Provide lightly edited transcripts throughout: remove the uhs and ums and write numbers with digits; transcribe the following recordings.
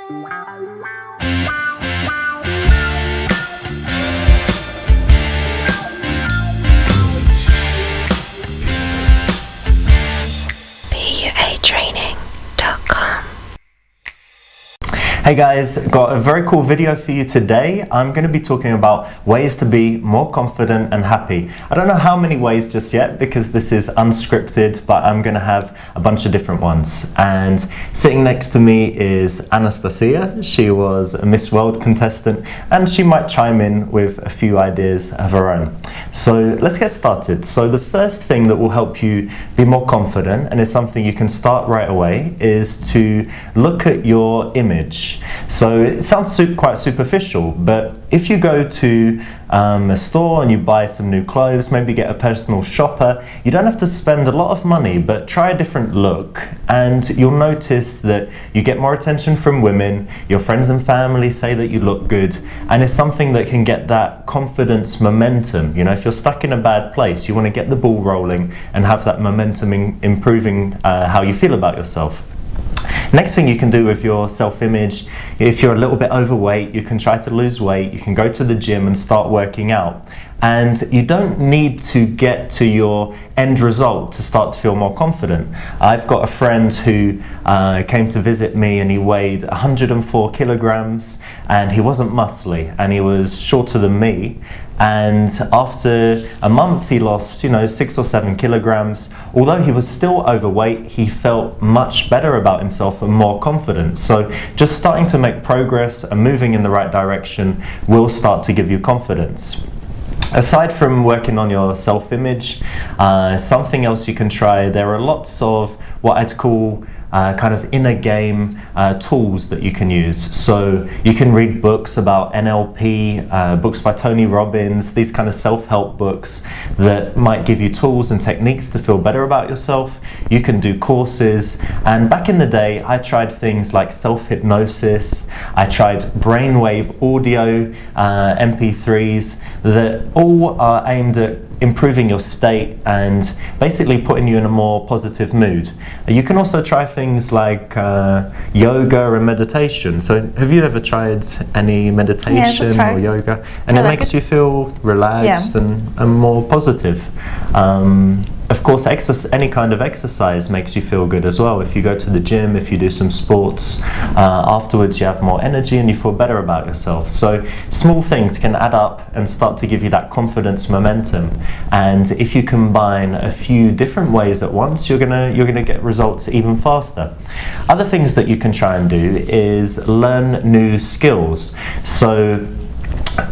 PUAtraining.com. Hey guys, got a very cool video for you today. I'm going to be talking about ways to be more confident and happy. I don't know how many ways just yet because this is unscripted, but I'm going to have a bunch of different ones. And sitting next to me is Anastasia. She was a Miss World contestant and she might chime in with a few ideas of her own. So let's get started. So the first thing that will help you be more confident, and it's something you can start right away, is to look at your image. So it sounds quite superficial, but if you go to a store and you buy some new clothes, maybe get a personal shopper, you don't have to spend a lot of money, but try a different look and you'll notice that you get more attention from women, your friends and family say that you look good, and it's something that can get that confidence momentum. You know, if you're stuck in a bad place, you want to get the ball rolling and have that momentum improving how you feel about yourself. Next thing you can do with your self-image, if you're a little bit overweight, you can try to lose weight, you can go to the gym and start working out. And you don't need to get to your end result to start to feel more confident. I've got a friend who came to visit me and he weighed 104 kilograms and he wasn't muscly and he was shorter than me. And after a month he lost 6 or 7 kilograms. Although he was still overweight, he felt much better about himself and more confident. So just starting to make progress and moving in the right direction will start to give you confidence. Aside from working on your self-image, something else you can try, there are lots of what I'd call kind of inner game tools that you can use. So you can read books about NLP, books by Tony Robbins, these kind of self-help books that might give you tools and techniques to feel better about yourself. You can do courses, and back in the day I tried things like self-hypnosis, I tried brainwave audio, MP3s that all are aimed at improving your state and basically putting you in a more positive mood. You can also try things like yoga and meditation. So have you ever tried any meditation or yoga? And it makes you feel relaxed and more positive. Of course, any kind of exercise makes you feel good as well. If you go to the gym, if you do some sports, afterwards you have more energy and you feel better about yourself. So small things can add up and start to give you that confidence momentum. And if you combine a few different ways at once, you're gonna get results even faster. Other things that you can try and do is learn new skills. So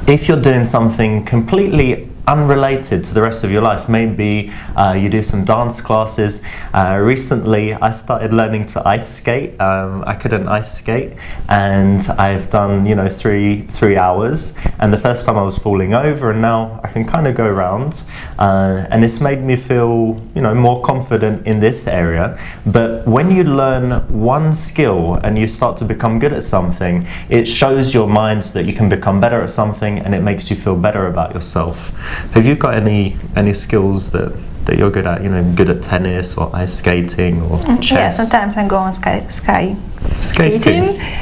if you're doing something completely unrelated to the rest of your life, maybe you do some dance classes. Recently I started learning to ice skate. I couldn't ice skate and I've done 3 hours, and the first time I was falling over, and now I can kind of go around, and it's made me feel more confident in this area. But when you learn one skill and you start to become good at something, it shows your mind that you can become better at something and it makes you feel better about yourself. Have you got any skills that you're good at? Good at tennis or ice skating or chess? Yeah, sometimes I go on skating.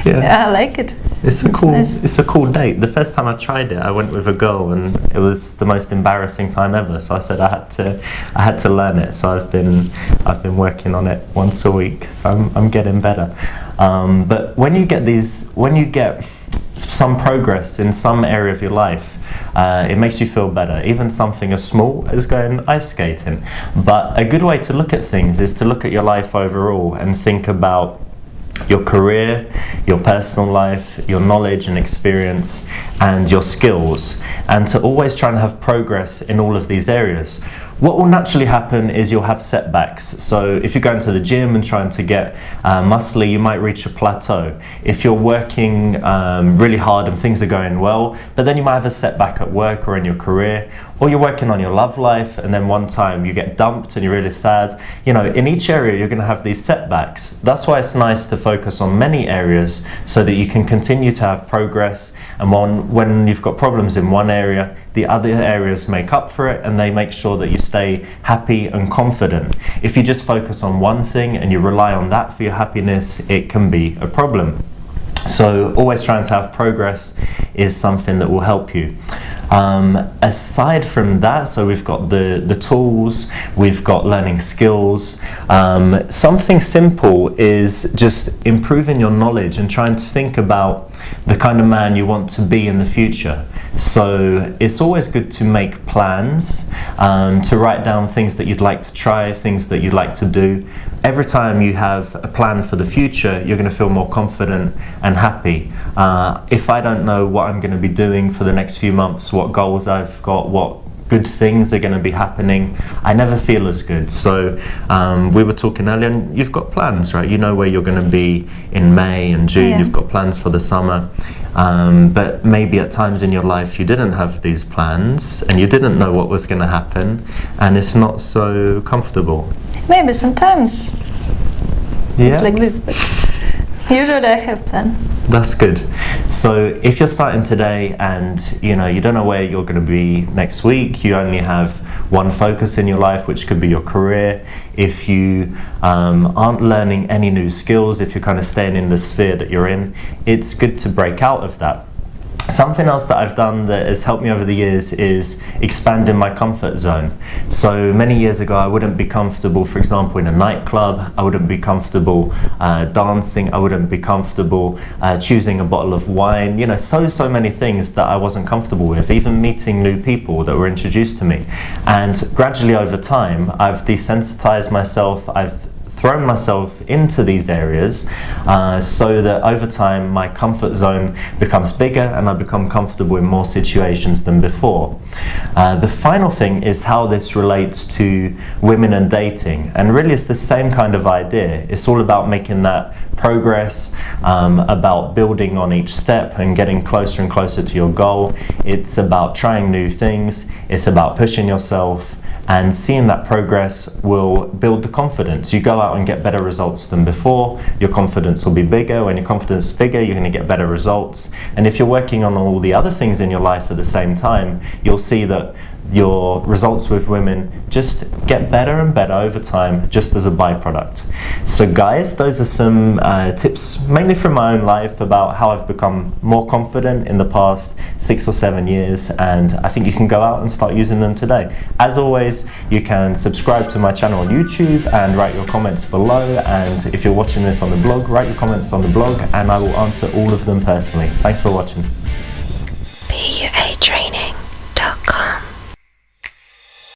Yeah, I like it. It's a cool date. The first time I tried it, I went with a girl, and it was the most embarrassing time ever. So I said I had to learn it. So I've been working on it once a week. So I'm getting better. But when you get some progress in some area of your life, it makes you feel better. Even something as small as going ice skating. But a good way to look at things is to look at your life overall and think about your career, your personal life, your knowledge and experience, and your skills, and to always try and have progress in all of these areas. What will naturally happen is you'll have setbacks. So if you're going to the gym and trying to get muscly, you might reach a plateau. If you're working really hard and things are going well, but then you might have a setback at work or in your career, or you're working on your love life and then one time you get dumped and you're really sad. In each area you're going to have these setbacks. That's why it's nice to focus on many areas so that you can continue to have progress, and when you've got problems in one area, the other areas make up for it and they make sure that you stay happy and confident. If you just focus on one thing and you rely on that for your happiness, it can be a problem. So So always trying to have progress is something that will help you. Aside from that, so we've got the tools, we've got learning skills. Something simple is just improving your knowledge and trying to think about the kind of man you want to be in the future. So it's always good to make plans, to write down things that you'd like to try, things that you'd like to do. Every time you have a plan for the future, you're going to feel more confident and happy. If I don't know what I'm going to be doing for the next few months, what goals I've got, what good things are going to be happening, I never feel as good. So we were talking earlier, and you've got plans, right? You know where you're going to be in May and June. Yeah. You've got plans for the summer. But maybe at times in your life you didn't have these plans and you didn't know what was going to happen, and it's not so comfortable. Maybe sometimes Yeah, it's like this, but usually I have plan. that's good. So if you're starting today and you don't know where you're going to be next week, you only have one focus in your life, which could be your career. If you aren't learning any new skills, if you're kind of staying in the sphere that you're in, it's good to break out of that. Something else that I've done that has helped me over the years is expanding my comfort zone. So many years ago I wouldn't be comfortable, for example, in a nightclub. I wouldn't be comfortable dancing. I wouldn't be comfortable choosing a bottle of wine. So many things that I wasn't comfortable with, even meeting new people that were introduced to me. And gradually over time I've desensitized myself. I've thrown myself into these areas so that over time my comfort zone becomes bigger and I become comfortable in more situations than before. The final thing is how this relates to women and dating, and really it's the same kind of idea. It's all about making that progress, about building on each step and getting closer and closer to your goal. It's about trying new things, it's about pushing yourself, and seeing that progress will build the confidence. You go out and get better results than before, your confidence will be bigger. When your confidence is bigger, you're going to get better results. And if you're working on all the other things in your life at the same time, you'll see that your results with women just get better and better over time, just as a byproduct. So guys, those are some tips mainly from my own life about how I've become more confident in the past 6 or 7 years, and I think you can go out and start using them today. As always, you can subscribe to my channel on YouTube and write your comments below, and if you're watching this on the blog, write your comments on the blog and I will answer all of them personally. Thanks for watching. PUA training.